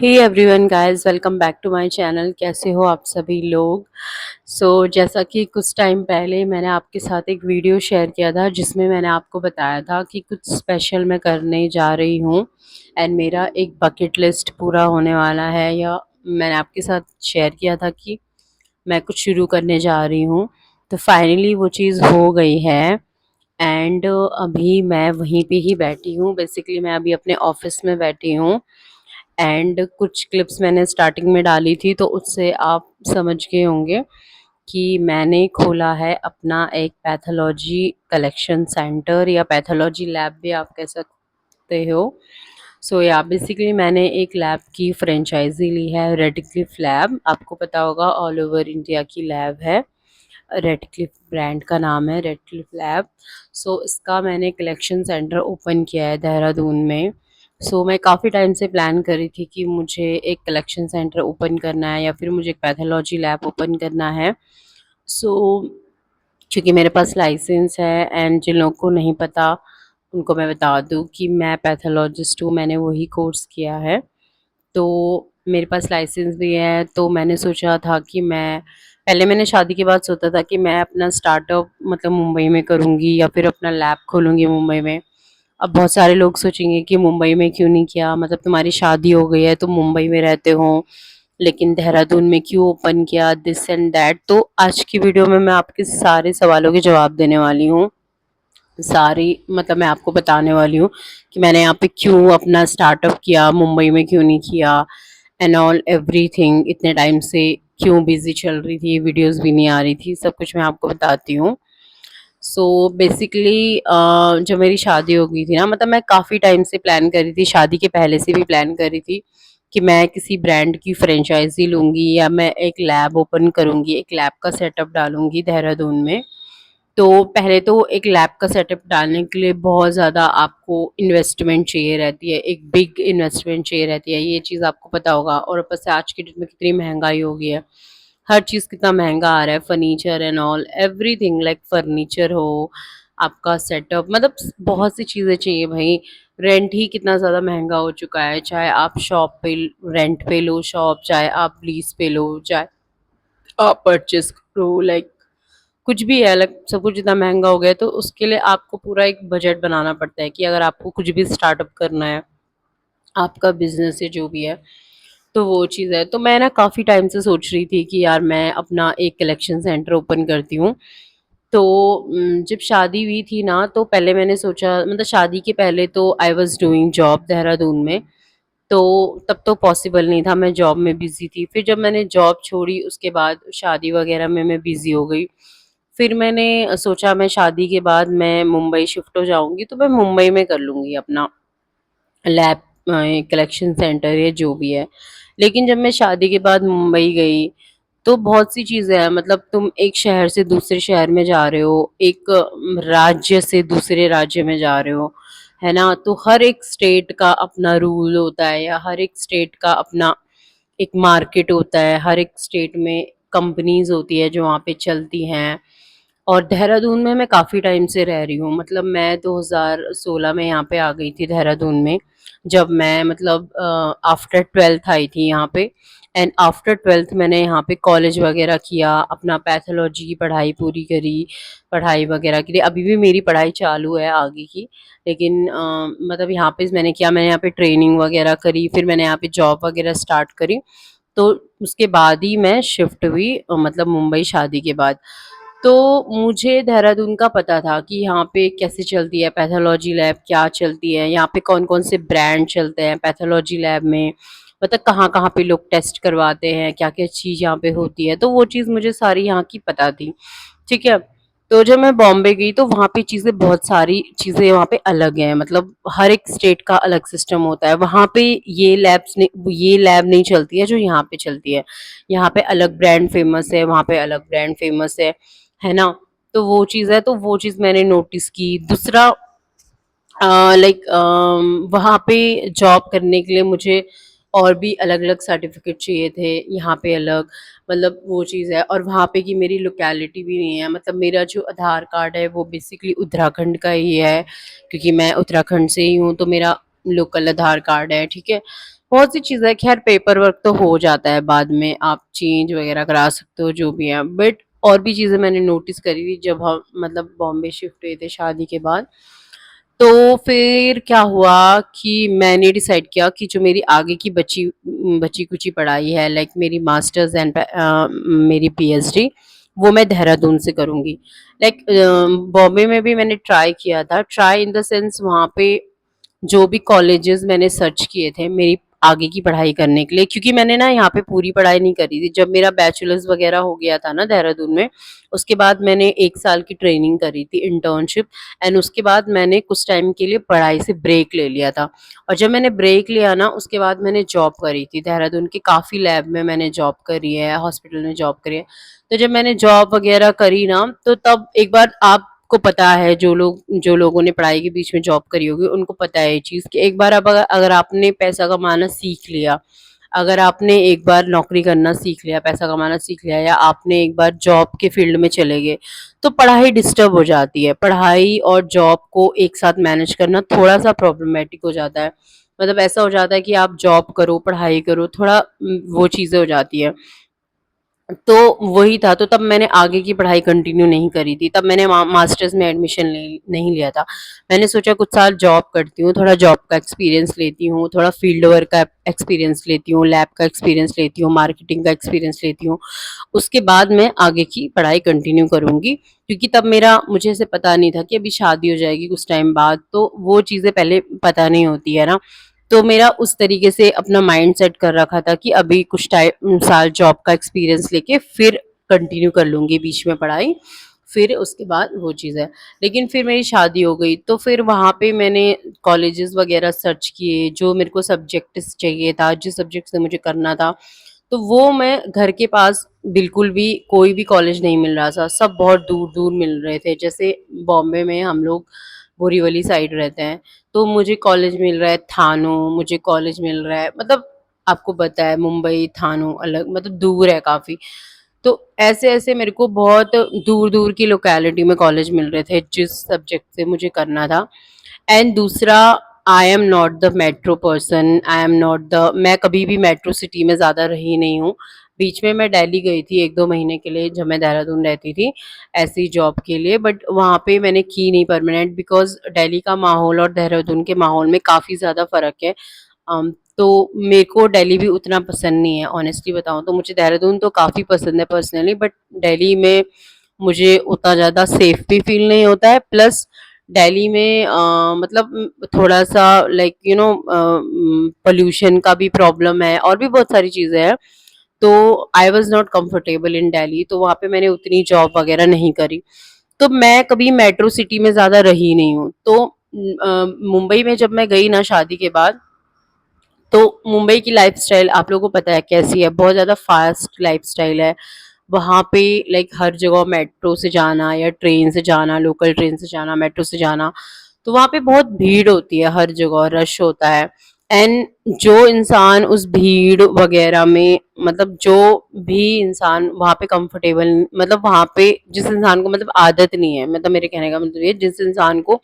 Hey everyone guys, welcome back to my channel. कैसे हो आप सभी लोग। जैसा कि कुछ टाइम पहले मैंने आपके साथ एक वीडियो शेयर किया था जिसमें मैंने आपको बताया था कि कुछ स्पेशल मैं करने जा रही हूँ एंड मेरा एक बकेट लिस्ट पूरा होने वाला है। या मैंने आपके साथ शेयर किया था कि मैं कुछ शुरू करने जा रही हूँ। तो फाइनली वो चीज़ हो गई है एंड अभी मैं वहीं पे ही बैठी हूँ। बेसिकली मैं अभी अपने ऑफिस में बैठी हूँ एंड कुछ क्लिप्स मैंने स्टार्टिंग में डाली थी तो उससे आप समझ गए होंगे कि मैंने खोला है अपना एक पैथोलॉजी कलेक्शन सेंटर या पैथोलॉजी लैब भी आप कह सकते हो। या बेसिकली मैंने एक लैब की फ्रेंचाइजी ली है, रेडक्लिफ लैब। आपको पता होगा ऑल ओवर इंडिया की लैब है। रेडक्लिफ ब्रांड का नाम है, रेडक्लिफ लैब। इसका मैंने कलेक्शन सेंटर ओपन किया है देहरादून में। मैं काफ़ी टाइम से प्लान कर रही थी कि मुझे एक कलेक्शन सेंटर ओपन करना है या फिर मुझे एक पैथोलॉजी लैब ओपन करना है। सो क्योंकि मेरे पास लाइसेंस है एंड जिन लोगों को नहीं पता उनको मैं बता दूं कि मैं पैथोलॉजिस्ट हूँ, मैंने वही कोर्स किया है। तो मेरे पास लाइसेंस भी है। तो मैंने सोचा था कि मैंने शादी के बाद सोचा था कि मैं अपना स्टार्टअप मतलब मुंबई में करूँगी या फिर अपना लैब खोलूँगी मुंबई में। अब बहुत सारे लोग सोचेंगे कि मुंबई में क्यों नहीं किया, मतलब तुम्हारी शादी हो गई है, तुम मुंबई में रहते हो, लेकिन देहरादून में क्यों ओपन किया, दिस एंड दैट। तो आज की वीडियो में मैं आपके सारे सवालों के जवाब देने वाली हूँ। सारी मतलब मैं आपको बताने वाली हूँ कि मैंने यहाँ पे क्यों अपना स्टार्टअप किया, मुंबई में क्यों नहीं किया एंड ऑल एवरीथिंग। इतने टाइम से क्यों बिजी चल रही थी, वीडियोस भी नहीं आ रही थी, सब कुछ मैं आपको बताती हूँ। बेसिकली जब मेरी शादी हो गई थी ना, मतलब मैं काफ़ी टाइम से प्लान कर रही थी, शादी के पहले से भी प्लान कर रही थी कि मैं किसी ब्रांड की फ्रेंचाइजी लूँगी या मैं एक लैब ओपन करूँगी, एक लैब का सेटअप डालूँगी देहरादून में। तो पहले तो एक लैब का सेटअप डालने के लिए बहुत ज़्यादा आपको इन्वेस्टमेंट चाहिए रहती है, एक बिग इन्वेस्टमेंट चाहिए रहती है, ये चीज़ आपको पता होगा। और ऊपर से आज की डेट में कितनी महंगाई हो गई है, हर चीज़ कितना महंगा आ रहा है, furniture and all everything. Like furniture हो, आपका सेटअप, मतलब बहुत सी चीज़ें चाहिए भाई। रेंट ही कितना ज़्यादा महंगा हो चुका है, चाहे आप शॉप पे रेंट पे लो शॉप, चाहे आप लीज पे लो, चाहे आप परचेस करो, लाइक कुछ भी है, अलग सब कुछ इतना महंगा हो गया है। तो उसके लिए आपको पूरा एक बजट बनाना पड़ता है कि अगर आपको कुछ भी स्टार्टअप करना है, आपका बिजनेस है जो भी है, तो वो चीज़ है। तो मैं ना काफ़ी टाइम से सोच रही थी कि यार मैं अपना एक कलेक्शन सेंटर ओपन करती हूँ। तो जब शादी हुई थी ना, तो पहले मैंने सोचा, मतलब शादी के पहले तो I was doing job Dehradun में, तो तब तो पॉसिबल नहीं था, मैं जॉब में बिजी थी। फिर जब मैंने जॉब छोड़ी उसके बाद शादी वगैरह में मैं बिजी हो गई। फिर मैंने सोचा मैं शादी के बाद मैं मुंबई शिफ्ट हो जाऊँगी, तो मैं मुंबई में कर लूँगी अपना लैब कलेक्शन सेंटर या जो भी है। लेकिन जब मैं शादी के बाद मुंबई गई, तो बहुत सी चीज़ें हैं, मतलब तुम एक शहर से दूसरे शहर में जा रहे हो, एक राज्य से दूसरे राज्य में जा रहे हो, है ना? तो हर एक स्टेट का अपना रूल होता है या हर एक स्टेट का अपना एक मार्केट होता है, हर एक स्टेट में कंपनीज़ होती है जो वहाँ पे चलती हैं। और देहरादून में मैं काफ़ी टाइम से रह रही हूँ, मतलब मैं 2016 में यहाँ पे आ गई थी देहरादून में, जब मैं मतलब आफ्टर 12th आई थी यहाँ पे। एंड आफ्टर 12th मैंने यहाँ पे कॉलेज वगैरह किया, अपना पैथोलॉजी की पढ़ाई पूरी करी, पढ़ाई वगैरह के लिए अभी भी मेरी पढ़ाई चालू है आगे की। लेकिन मतलब यहाँ पे मैंने किया, मैंने यहाँ पे ट्रेनिंग वगैरह करी, फिर मैंने यहाँ पे जॉब वगैरह स्टार्ट करी। तो उसके बाद ही मैं शिफ्ट हुई, मतलब मुंबई शादी के बाद। तो मुझे देहरादून का पता था कि यहाँ पे कैसे चलती है पैथोलॉजी लैब, क्या चलती है यहाँ पे, कौन कौन से ब्रांड चलते हैं पैथोलॉजी लैब में, मतलब कहाँ कहाँ पे लोग टेस्ट करवाते हैं, क्या क्या चीज़ यहाँ पे होती है। तो वो चीज़ मुझे सारी यहाँ की पता थी, ठीक है। तो जब मैं बॉम्बे गई तो वहाँ पे चीज़ें, बहुत सारी चीज़ें वहाँ पे अलग हैं, मतलब हर एक स्टेट का अलग सिस्टम होता है। वहाँ पे ये लैब नहीं चलती है जो यहाँ पे चलती है। यहाँ पे अलग ब्रांड फेमस है, वहाँ पे अलग ब्रांड फेमस है ना? तो वो चीज़ है, तो वो चीज़ मैंने नोटिस की। दूसरा लाइक वहाँ पे जॉब करने के लिए मुझे और भी अलग-अलग सर्टिफ़िकेट चाहिए थे, यहाँ पे अलग, मतलब वो चीज़ है। और वहाँ पे की मेरी लोकेलिटी भी नहीं है, मतलब मेरा जो आधार कार्ड है वो बेसिकली उत्तराखंड का ही है, क्योंकि मैं उत्तराखंड से ही हूँ, तो मेरा लोकल आधार कार्ड है, ठीक है? बहुत सी चीज़ें, खैर पेपर वर्क तो हो जाता है, बाद में आप चेंज वगैरह करा सकते हो जो भी है। बट और भी चीज़ें मैंने नोटिस करी थी जब हम मतलब बॉम्बे शिफ्ट हुए थे शादी के बाद। तो फिर क्या हुआ कि मैंने डिसाइड किया कि जो मेरी आगे की बची-कुची पढ़ाई है, लाइक मेरी मास्टर्स एंड मेरी पीएचडी, वो मैं देहरादून से करूँगी। लाइक बॉम्बे में भी मैंने ट्राई किया था, ट्राई इन द सेंस वहाँ पे जो भी कॉलेजेस मैंने सर्च किए थे मेरी आगे की पढ़ाई करने के लिए, क्योंकि मैंने ना यहाँ पे पूरी पढ़ाई नहीं करी थी। जब मेरा बैचलर्स वगैरह हो गया था ना देहरादून में, उसके बाद मैंने 1 साल की ट्रेनिंग करी थी, इंटर्नशिप, एंड उसके बाद मैंने कुछ टाइम के लिए पढ़ाई से ब्रेक ले लिया था। और जब मैंने ब्रेक लिया ना, उसके बाद मैंने जॉब करी थी देहरादून के काफ़ी लैब में, मैंने जॉब करी है, हॉस्पिटल में जॉब करी है। तो जब मैंने जॉब वगैरह करी ना, तो तब एक बार आपको पता है, जो लोगों ने पढ़ाई के बीच में जॉब करी होगी उनको पता है ये चीज़ कि एक बार अब अगर आपने पैसा कमाना सीख लिया, अगर आपने एक बार नौकरी करना सीख लिया, पैसा कमाना सीख लिया, या आपने एक बार जॉब के फील्ड में चले गए, तो पढ़ाई डिस्टर्ब हो जाती है। पढ़ाई और जॉब को एक साथ मैनेज करना थोड़ा-सा प्रॉब्लमैटिक हो जाता है। मतलब ऐसा हो जाता है कि आप जॉब करो, पढ़ाई करो, थोड़ा वो चीज़ें हो जाती हैं। तो वही था, तो तब मैंने आगे की पढ़ाई कंटिन्यू नहीं करी थी, तब मैंने मास्टर्स में एडमिशन नहीं लिया था। मैंने सोचा कुछ साल जॉब करती हूँ, थोड़ा जॉब का एक्सपीरियंस लेती हूँ, थोड़ा फील्ड वर्क का एक्सपीरियंस लेती हूँ, लैब का एक्सपीरियंस लेती हूँ, मार्केटिंग का एक्सपीरियंस लेती हूँ। उसके बाद मैं आगे की पढ़ाई कंटिन्यू करूँगी, क्योंकि तब मुझे ऐसे पता नहीं था कि अभी शादी हो जाएगी कुछ टाइम बाद, तो वो चीज़ें पहले पता नहीं होती है ना। तो मेरा उस तरीके से अपना माइंड सेट कर रखा था कि अभी कुछ टाइम साल जॉब का एक्सपीरियंस लेके फिर कंटिन्यू कर लूँगी बीच में पढ़ाई, फिर उसके बाद वो चीज़ है। लेकिन फिर मेरी शादी हो गई, तो फिर वहाँ पे मैंने कॉलेजेस वगैरह सर्च किए, जो मेरे को सब्जेक्ट्स चाहिए था, जिस सब्जेक्ट से मुझे करना था, तो वो मैं घर के पास बिल्कुल भी कोई भी कॉलेज नहीं मिल रहा था, सब बहुत दूर-दूर मिल रहे थे। जैसे बॉम्बे में हम लोग बोरीवली साइड रहते हैं, तो मुझे कॉलेज मिल रहा है थानो, मुझे कॉलेज मिल रहा है, मतलब आपको पता है मुंबई, थानो अलग, मतलब दूर है काफ़ी। तो ऐसे-ऐसे मेरे को बहुत दूर-दूर की लोकेलिटी में कॉलेज मिल रहे थे, जिस सब्जेक्ट से मुझे करना था। एंड दूसरा, I am not the metro person, I am not the मैं कभी भी मेट्रो सिटी में ज़्यादा रही नहीं हूँ। बीच में मैं दिल्ली गई थी 1-2 महीने के लिए, जब मैं देहरादून रहती थी, ऐसे ही जॉब के लिए, बट वहाँ पे मैंने की नहीं परमानेंट, बिकॉज़ दिल्ली का माहौल और देहरादून के माहौल में काफ़ी ज़्यादा फ़र्क है। तो मेरे को दिल्ली भी उतना पसंद नहीं है, ऑनेस्टली बताऊँ तो। मुझे देहरादून तो काफ़ी पसंद है पर्सनली, बट दिल्ली में मुझे उतना ज़्यादा सेफ भी फ़ील नहीं होता है। प्लस दिल्ली में मतलब थोड़ा-सा लाइक पॉल्यूशन का भी प्रॉब्लम है, और भी बहुत सारी चीज़ें हैं। तो I was not comfortable in Delhi, तो वहाँ पे मैंने उतनी जॉब वगैरह नहीं करी। तो मैं कभी मेट्रो सिटी में ज़्यादा रही नहीं हूँ। तो मुंबई में जब मैं गई ना शादी के बाद, तो मुंबई की लाइफ़स्टाइल आप लोगों को पता है कैसी है, बहुत ज़्यादा फ़ास्ट लाइफ़स्टाइल है। वहाँ पे लाइक हर जगह मेट्रो से जाना या ट्रेन से जाना, लोकल ट्रेन से जाना, मेट्रो से जाना, तो वहाँ पे बहुत भीड़ होती है, हर जगह रश होता है। एंड जो इंसान उस भीड़ वगैरह में, मतलब जो भी इंसान वहाँ पे कंफर्टेबल, मतलब वहाँ पे जिस इंसान को मतलब आदत नहीं है, मतलब मेरे कहने का मतलब ये, जिस इंसान को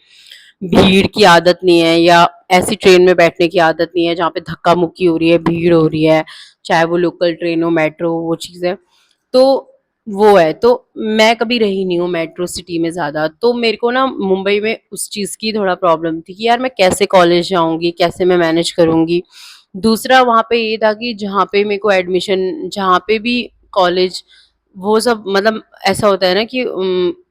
भीड़ की आदत नहीं है, या ऐसी ट्रेन में बैठने की आदत नहीं है जहाँ पे धक्का मुक्की हो रही है, भीड़ हो रही है, चाहे वो लोकल ट्रेन हो, मेट्रो हो, वो चीज़ है। तो वो है, तो मैं कभी रही नहीं हूँ मेट्रो सिटी में ज़्यादा, तो मेरे को ना मुंबई में उस चीज़ की थोड़ा प्रॉब्लम थी कि यार मैं कैसे कॉलेज जाऊँगी, कैसे मैं मैनेज करूँगी। दूसरा वहाँ पे ये था कि जहाँ पे भी कॉलेज, वो सब मतलब ऐसा होता है ना कि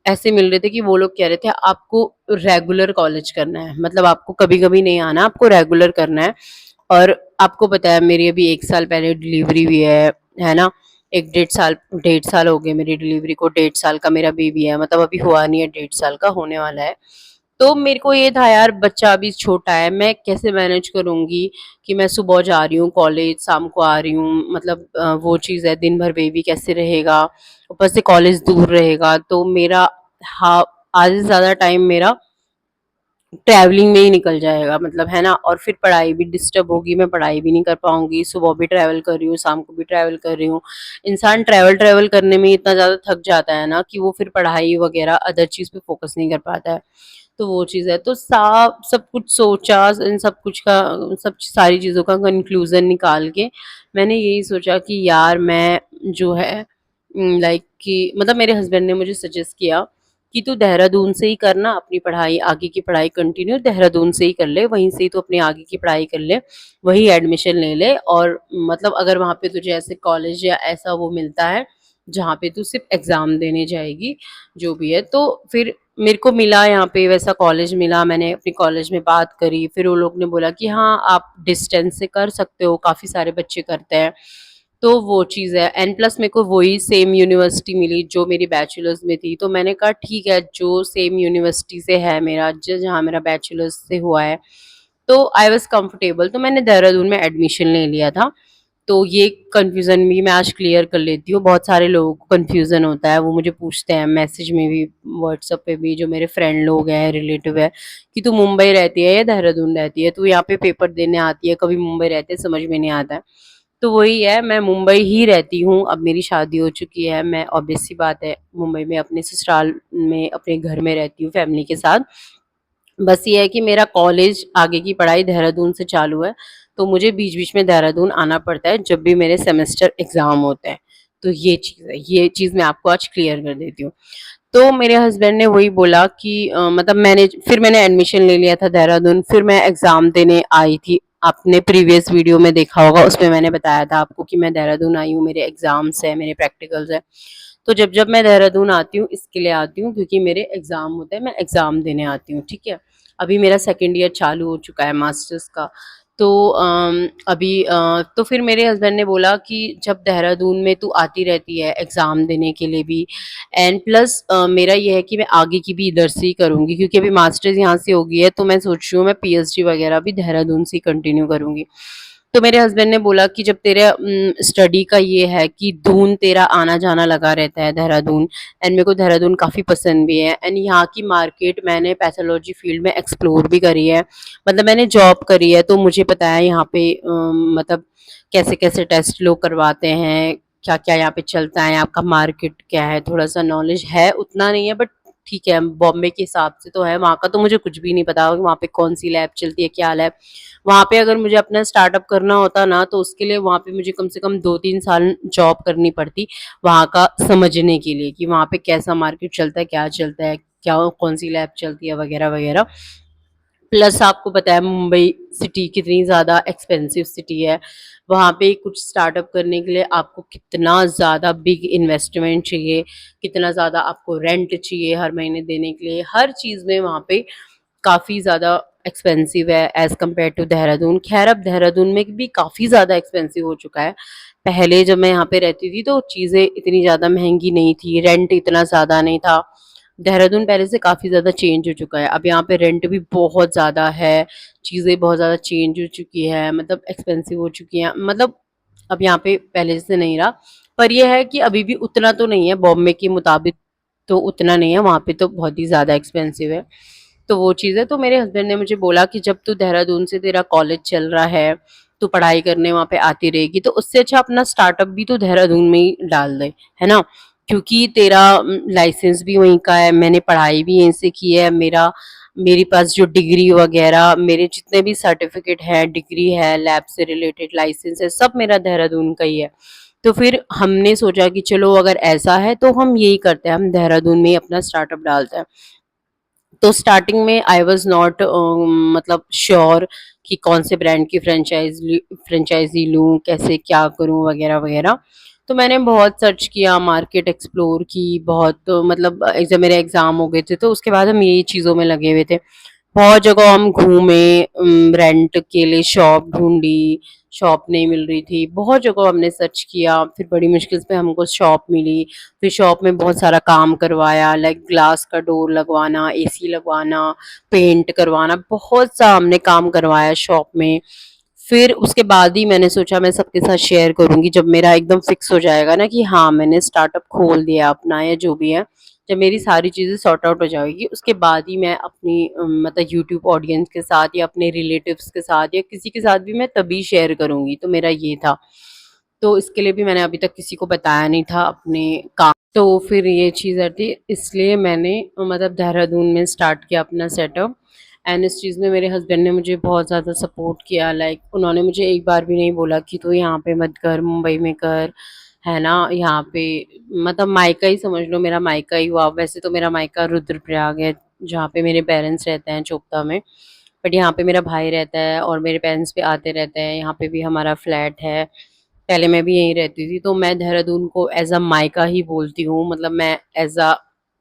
ऐसे मिल रहे थे कि वो लोग कह रहे थे आपको रेगुलर कॉलेज करना है, मतलब आपको कभी-कभी नहीं आना, आपको रेगुलर करना है। और आपको पता है मेरी अभी 1 साल पहले डिलीवरी हुई है ना? 1 डेढ़ साल हो गए मेरी डिलीवरी को, 1.5 साल का मेरा बेबी है, मतलब अभी हुआ नहीं है, 1.5 साल का होने वाला है। तो मेरे को ये था यार बच्चा अभी छोटा है, मैं कैसे मैनेज करूँगी कि मैं सुबह जा रही हूँ कॉलेज, शाम को आ रही हूँ, मतलब वो चीज़ है, दिन भर बेबी कैसे रहेगा, ऊपर से कॉलेज दूर रहेगा, तो मेरा हा आधे से ज़्यादा टाइम मेरा ट्रैवलिंग में ही निकल जाएगा, मतलब है ना। और फिर पढ़ाई भी डिस्टर्ब होगी, मैं पढ़ाई भी नहीं कर पाऊँगी, सुबह भी ट्रैवल कर रही हूँ, शाम को भी ट्रैवल कर रही हूँ। इंसान ट्रैवल करने में इतना ज़्यादा थक जाता है ना कि वो फिर पढ़ाई वगैरह अदर चीज़ पे फ़ोकस नहीं कर पाता है। तो वो चीज़ है। तो सा सब कुछ सोचा, इन सब कुछ का, सब सारी चीज़ों का कंक्लूज़न निकाल के मैंने यही सोचा कि यार मैं जो है लाइक कि मतलब मेरे हस्बैंड ने मुझे सजेस्ट किया कि तू देहरादून से ही करना अपनी पढ़ाई, आगे की पढ़ाई कंटिन्यू देहरादून से ही कर ले, वहीं से ही तू अपनी आगे की पढ़ाई कर ले, वहीं एडमिशन ले ले। और मतलब अगर वहाँ पे तुझे ऐसे कॉलेज या ऐसा वो मिलता है जहाँ पे तू सिर्फ एग्ज़ाम देने जाएगी, जो भी है। तो फिर मेरे को मिला यहाँ पे वैसा कॉलेज मिला, मैंने अपने कॉलेज में बात करी, फिर वो लोग ने बोला कि हाँ, आप डिस्टेंस से कर सकते हो, काफ़ी सारे बच्चे करते हैं। तो वो चीज़ है एंड प्लस मेरे को वही सेम यूनिवर्सिटी मिली जो मेरी बैचलर्स में थी, तो मैंने कहा ठीक है, जो सेम यूनिवर्सिटी से है मेरा, जहाँ मेरा बैचलर्स से हुआ है, तो आई वॉज कंफर्टेबल, तो मैंने देहरादून में एडमिशन ले लिया था। तो ये कन्फ्यूज़न भी मैं आज क्लियर कर लेती हूँ। बहुत सारे लोगों को कन्फ्यूज़न होता है, वो मुझे पूछते हैं मैसेज में भी, व्हाट्सएप पे भी, जो मेरे फ्रेंड लोग हैं, रिलेटिव है, कि तू मुंबई रहती है या देहरादून रहती है? तू यहाँ पे पेपर देने आती है, कभी मुंबई रहते है, समझ में नहीं आता है। तो वही है, मैं मुंबई ही रहती हूँ, अब मेरी शादी हो चुकी है, मैं ऑब्वियस सी बात है मुंबई में अपने ससुराल में अपने घर में रहती हूँ फैमिली के साथ। बस ये है कि मेरा कॉलेज आगे की पढ़ाई देहरादून से चालू है, तो मुझे बीच-बीच में देहरादून आना पड़ता है जब भी मेरे सेमेस्टर एग्ज़ाम होते हैं। तो ये चीज़ है, ये चीज़ मैं आपको आज क्लियर कर देती हूँ। तो मेरे हस्बैंड ने वही बोला कि मतलब मैंने एडमिशन ले लिया था देहरादून, फिर मैं एग्ज़ाम देने आई थी। आपने प्रीवियस वीडियो में देखा होगा, उसमें मैंने बताया था आपको कि मैं देहरादून आई हूँ, मेरे एग्ज़ाम्स हैं, मेरे प्रैक्टिकल्स हैं। तो जब मैं देहरादून आती हूँ, इसके लिए आती हूँ क्योंकि मेरे एग्ज़ाम होते हैं, मैं एग्ज़ाम देने आती हूँ, ठीक है? अभी मेरा सेकंड ईयर चालू हो चुका है मास्टर्स का। तो तो फिर मेरे हस्बैंड ने बोला कि जब देहरादून में तू आती रहती है एग्ज़ाम देने के लिए भी, एंड प्लस मेरा ये है कि मैं आगे की भी इधर से ही करूँगी, क्योंकि अभी मास्टर्स यहाँ से हो गई है, तो मैं सोच रही हूँ मैं पीएचडी वगैरह भी देहरादून से ही कंटिन्यू करूँगी। तो मेरे हस्बैंड ने बोला कि जब तेरे स्टडी का ये है कि दून तेरा आना-जाना लगा रहता है देहरादून, एंड मेरे को देहरादून काफ़ी पसंद भी है, एंड यहाँ की मार्केट मैंने पैथोलॉजी फील्ड में एक्सप्लोर भी करी है। मतलब मैंने जॉब करी है, तो मुझे पता है यहाँ पे मतलब कैसे-कैसे टेस्ट लोग करवाते हैं, क्या-क्या यहाँ पे चलता है, आपका मार्केट क्या है, थोड़ा-सा नॉलेज है, उतना नहीं है बट ठीक है, बॉम्बे के हिसाब से तो है, वहाँ का तो मुझे कुछ भी नहीं पता कि वहाँ पे कौन-सी लैब चलती है, क्या लैब। वहाँ पे अगर मुझे अपना स्टार्टअप करना होता ना, तो उसके लिए वहाँ पे मुझे कम से कम 2-3 साल जॉब करनी पड़ती, वहाँ का समझने के लिए कि वहाँ पे कैसा मार्केट चलता है, क्या चलता है, क्या कौन-सी लैब चलती है वगैरह-वगैरह। प्लस आपको पता है मुंबई सिटी कितनी ज़्यादा एक्सपेंसिव सिटी है। वहाँ पे कुछ स्टार्टअप करने के लिए आपको कितना ज़्यादा बिग इन्वेस्टमेंट चाहिए, कितना ज़्यादा आपको रेंट चाहिए हर महीने देने के लिए, हर चीज़ में वहाँ पे काफ़ी ज़्यादा एक्सपेंसिव है एज़ कम्पेयर टू देहरादून। ख़ैर अब देहरादून में भी काफ़ी ज़्यादा एक्सपेंसिव हो चुका है। पहले जब मैं यहाँ पे रहती थी तो चीज़ें इतनी ज़्यादा महँगी नहीं थी, रेंट इतना ज़्यादा नहीं था। देहरादून पहले से काफ़ी ज़्यादा चेंज हो चुका है। अब यहाँ पे रेंट भी बहुत ज़्यादा है, चीज़ें बहुत ज़्यादा चेंज हो चुकी है, मतलब एक्सपेंसिव हो चुकी हैं। मतलब अब यहाँ पे पहले जैसे नहीं रहा। पर ये है कि अभी भी उतना तो नहीं है, बॉम्बे के मुताबिक तो उतना नहीं है, वहाँ पे तो बहुत ही ज़्यादा एक्सपेंसिव है। तो वो चीज़ है, तो मेरे हस्बैंड ने मुझे बोला कि जब तू देहरादून से तेरा कॉलेज चल रहा है, तू पढ़ाई करने वहाँ पे आती रहेगी, तो उससे अच्छा अपना स्टार्टअप भी तू देहरादून में ही डाल दे, है ना? क्योंकि तेरा लाइसेंस भी वहीं का है, मैंने पढ़ाई भी यहीं से की है, मेरे पास जो डिग्री वगैरह, मेरे जितने भी सर्टिफ़िकेट हैं, डिग्री है, लैब से रिलेटेड लाइसेंस है, सब मेरा देहरादून का ही है। तो फिर हमने सोचा कि चलो अगर ऐसा है, तो हम यही करते हैं, हम देहरादून में ही अपना स्टार्टअप डालते हैं। तो स्टार्टिंग में आई वाज़ नॉट मतलब श्योर कि कौन से ब्रांड की फ्रेंचाइज़ी लूँ, कैसे क्या करूँ वगैरह-वगैरह। तो मैंने बहुत सर्च किया, मार्केट एक्सप्लोर की, बहुत मतलब जब मेरे एग्ज़ाम हो गए थे, तो उसके बाद हम यही चीज़ों में लगे हुए थे। बहुत जगह हम घूमे, रेंट के लिए शॉप ढूँढी, शॉप नहीं मिल रही थी। बहुत जगह हमने सर्च किया, फिर बड़ी मुश्किल से हमको शॉप मिली। फिर शॉप में बहुत सारा काम करवाया, लाइक ग्लास का डोर लगवाना, एसी लगवाना, पेंट करवाना, बहुत सा हमने काम करवाया शॉप में। फिर उसके बाद ही मैंने सोचा मैं सबके साथ शेयर करूँगी, जब मेरा एकदम फिक्स हो जाएगा ना कि हाँ, मैंने स्टार्टअप खोल दिया अपना या जो भी है। जब मेरी सारी चीज़ें सॉर्ट आउट हो जाएगी, उसके बाद ही मैं अपनी मतलब यूट्यूब ऑडियंस के साथ या अपने रिलेटिव्स के साथ या किसी के साथ भी मैं तभी शेयर करूँगी, तो मेरा ये था। तो इसके लिए भी मैंने अभी तक किसी को बताया नहीं था अपने काम। तो फिर ये चीज़ थी, इसलिए मैंने मतलब देहरादून में स्टार्ट किया अपना सेटअप। एंड इस चीज़ में मेरे हस्बैंड ने मुझे बहुत ज़्यादा सपोर्ट किया। लाइक उन्होंने मुझे एक बार भी नहीं बोला कि तू यहाँ पे मत कर, मुंबई में कर, है ना, यहाँ पे। मतलब मायका ही समझ लो, मेरा मायका ही हुआ। वैसे तो मेरा मायका रुद्रप्रयाग है, जहाँ पे मेरे पेरेंट्स रहते हैं, चोपता में। बट यहाँ पे मेरा भाई रहता है और मेरे पेरेंट्स भी आते रहते हैं। यहाँ पे भी हमारा फ्लैट है। पहले मैं भी यहीं रहती थी, तो मैं देहरादून को एज़ अ मायका ही बोलती हूँ। मतलब मैं एज़ अ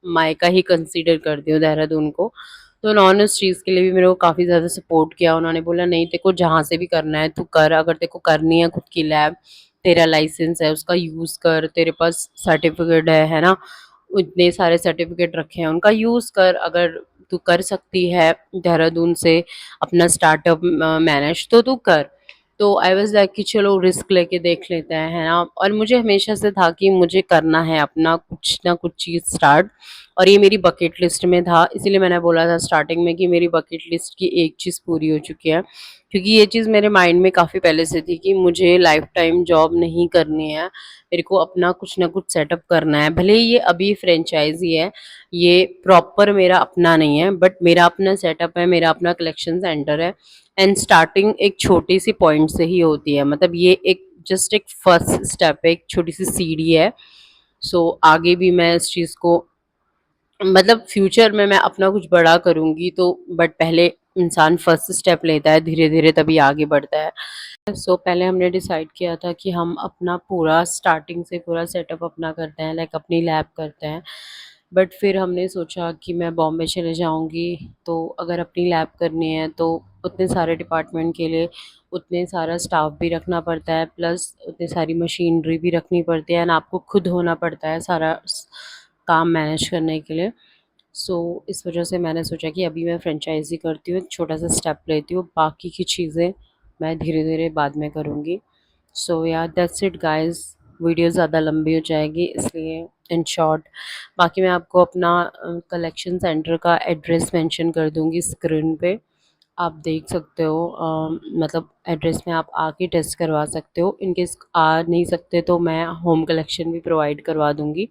मायका ही कंसीडर करती हूँ देहरादून को। तो उन्होंने उस चीज़ के लिए भी मेरे को काफ़ी ज़्यादा सपोर्ट किया। उन्होंने बोला नहीं, तेरे को जहाँ से भी करना है तू कर, अगर तेरे को करनी है खुद की लैब, तेरा लाइसेंस है उसका यूज़ कर, तेरे पास सर्टिफिकेट है ना, इतने सारे सर्टिफिकेट रखे हैं उनका यूज़ कर। अगर तू कर सकती है देहरादून से अपना स्टार्टअप मैनेज, तो तू कर। तो आई वाज़ लाइक कि चलो रिस्क लेके देख लेते हैं, है ना। और मुझे हमेशा से था कि मुझे करना है अपना कुछ ना कुछ चीज़ स्टार्ट, और ये मेरी बकेट लिस्ट में था। इसीलिए मैंने बोला था स्टार्टिंग में कि मेरी बकेट लिस्ट की एक चीज़ पूरी हो चुकी है, क्योंकि ये चीज़ मेरे माइंड में काफ़ी पहले से थी कि मुझे लाइफ टाइम जॉब नहीं करनी है। मेरे को अपना कुछ ना कुछ सेटअप करना है। भले ही ये अभी फ्रेंचाइज़ी है, ये प्रॉपर मेरा अपना नहीं है, बट मेरा अपना सेटअप है, मेरा अपना कलेक्शन सेंटर है। एंड स्टार्टिंग एक छोटी सी पॉइंट से ही होती है। मतलब ये एक जस्ट एक फर्स्ट स्टेप है, एक छोटी सी सीढ़ी है। सो आगे भी मैं इस चीज़ को, मतलब फ्यूचर में मैं अपना कुछ बड़ा करूँगी, तो बट पहले इंसान फर्स्ट स्टेप लेता है, धीरे-धीरे तभी आगे बढ़ता है। सो पहले हमने डिसाइड किया था कि हम अपना पूरा स्टार्टिंग से पूरा सेटअप अपना करते हैं, लाइक अपनी लैब करते हैं। बट फिर हमने सोचा कि मैं बॉम्बे चले जाऊँगी, तो अगर अपनी लैब करनी है तो उतने सारे डिपार्टमेंट के लिए उतने सारा स्टाफ भी रखना पड़ता है, प्लस उतनी सारी मशीनरी भी रखनी पड़ती है, एंड आपको खुद होना पड़ता है सारा काम मैनेज करने के लिए। सो इस वजह से मैंने सोचा कि अभी मैं फ्रेंचाइज़ी करती हूँ, एक छोटा-सा स्टेप लेती हूँ, बाकी की चीज़ें मैं धीरे-धीरे बाद में करूँगी। सो या दैट्स इट गाइज़, वीडियो ज़्यादा लंबी हो जाएगी, इसलिए इन शॉर्ट बाकी मैं आपको अपना कलेक्शन सेंटर का एड्रेस मेंशन कर दूँगी स्क्रीन पे। आप देख सकते हो, मतलब एड्रेस में आप आके टेस्ट करवा सकते हो। इन केस आ नहीं सकते तो मैं होम कलेक्शन भी प्रोवाइड करवा दूँगी।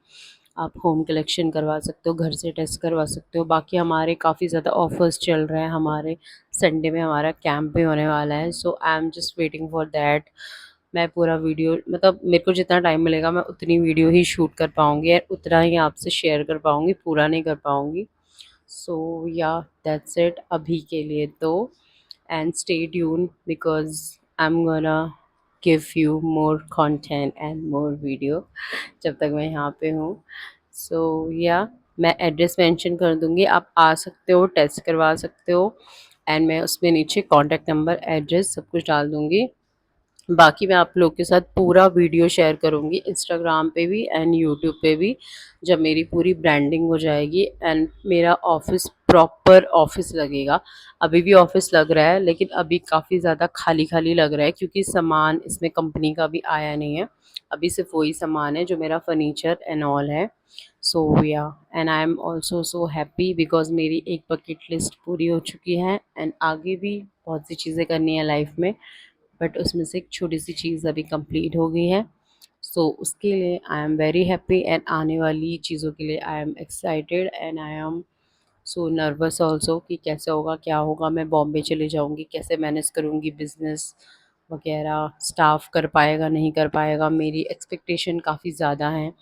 आप होम कलेक्शन करवा सकते हो, घर से टेस्ट करवा सकते हो। बाकी हमारे काफ़ी ज़्यादा ऑफ़र्स चल रहे हैं, हमारे संडे में हमारा कैंप भी होने वाला है। So I am just waiting for that. मैं पूरा वीडियो, मतलब मेरे को जितना टाइम मिलेगा मैं उतनी वीडियो ही शूट कर पाऊँगी और उतना ही आपसे शेयर कर पाऊँगी, पूरा नहीं कर पाऊँगी। सो या दैट्स इट अभी के लिए तो। And stay tune because I am gonna give you more content and more video जब तक मैं यहाँ पे हूँ। सो या मैं एड्रेस मेंशन कर दूँगी, आप आ सकते हो, टेस्ट करवा सकते हो। एंड मैं उसमें नीचे कॉन्टैक्ट नंबर, एड्रेस सब कुछ डाल दूँगी। बाकी मैं आप लोग के साथ पूरा वीडियो शेयर करूँगी इंस्टाग्राम पे भी एंड यूट्यूब पे भी, जब मेरी पूरी ब्रांडिंग हो जाएगी एंड मेरा ऑफिस प्रॉपर ऑफिस लगेगा। अभी भी ऑफिस लग रहा है, लेकिन अभी काफ़ी ज़्यादा खाली-खाली लग रहा है, क्योंकि सामान इसमें कंपनी का भी आया नहीं है। अभी सिर्फ़ वही सामान है जो मेरा फर्नीचर एंड ऑल है। सो या and I am also so happy because मेरी एक बकेट लिस्ट पूरी हो चुकी है एंड आगे भी बहुत सी चीज़ें करनी है लाइफ में। बट उसमें से एक छोटी-सी चीज़ अभी कंप्लीट हो गई है। सो उसके लिए I am very happy and आने वाली चीज़ों के लिए I am excited and I am so nervous also कि कैसे होगा, क्या होगा, मैं बॉम्बे चली जाऊँगी, कैसे मैनेज करूँगी बिज़नेस वगैरह, स्टाफ कर पाएगा, नहीं कर पाएगा, मेरी एक्सपेक्टेशन काफ़ी ज़्यादा हैं।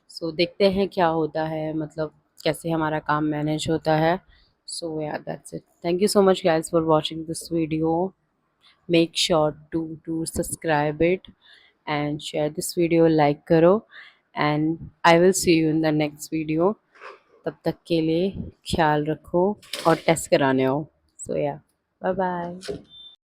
सो देखते हैं क्या होता है, मतलब कैसे हमारा काम मैनेज होता है। सो या that's it. Thank you so much guys for watching this video. Make sure to subscribe it and share this video, like करो, and I will see you in the next video. तब तक के लिए ख्याल रखो और टेस्ट कराने आओ। So yeah, bye bye.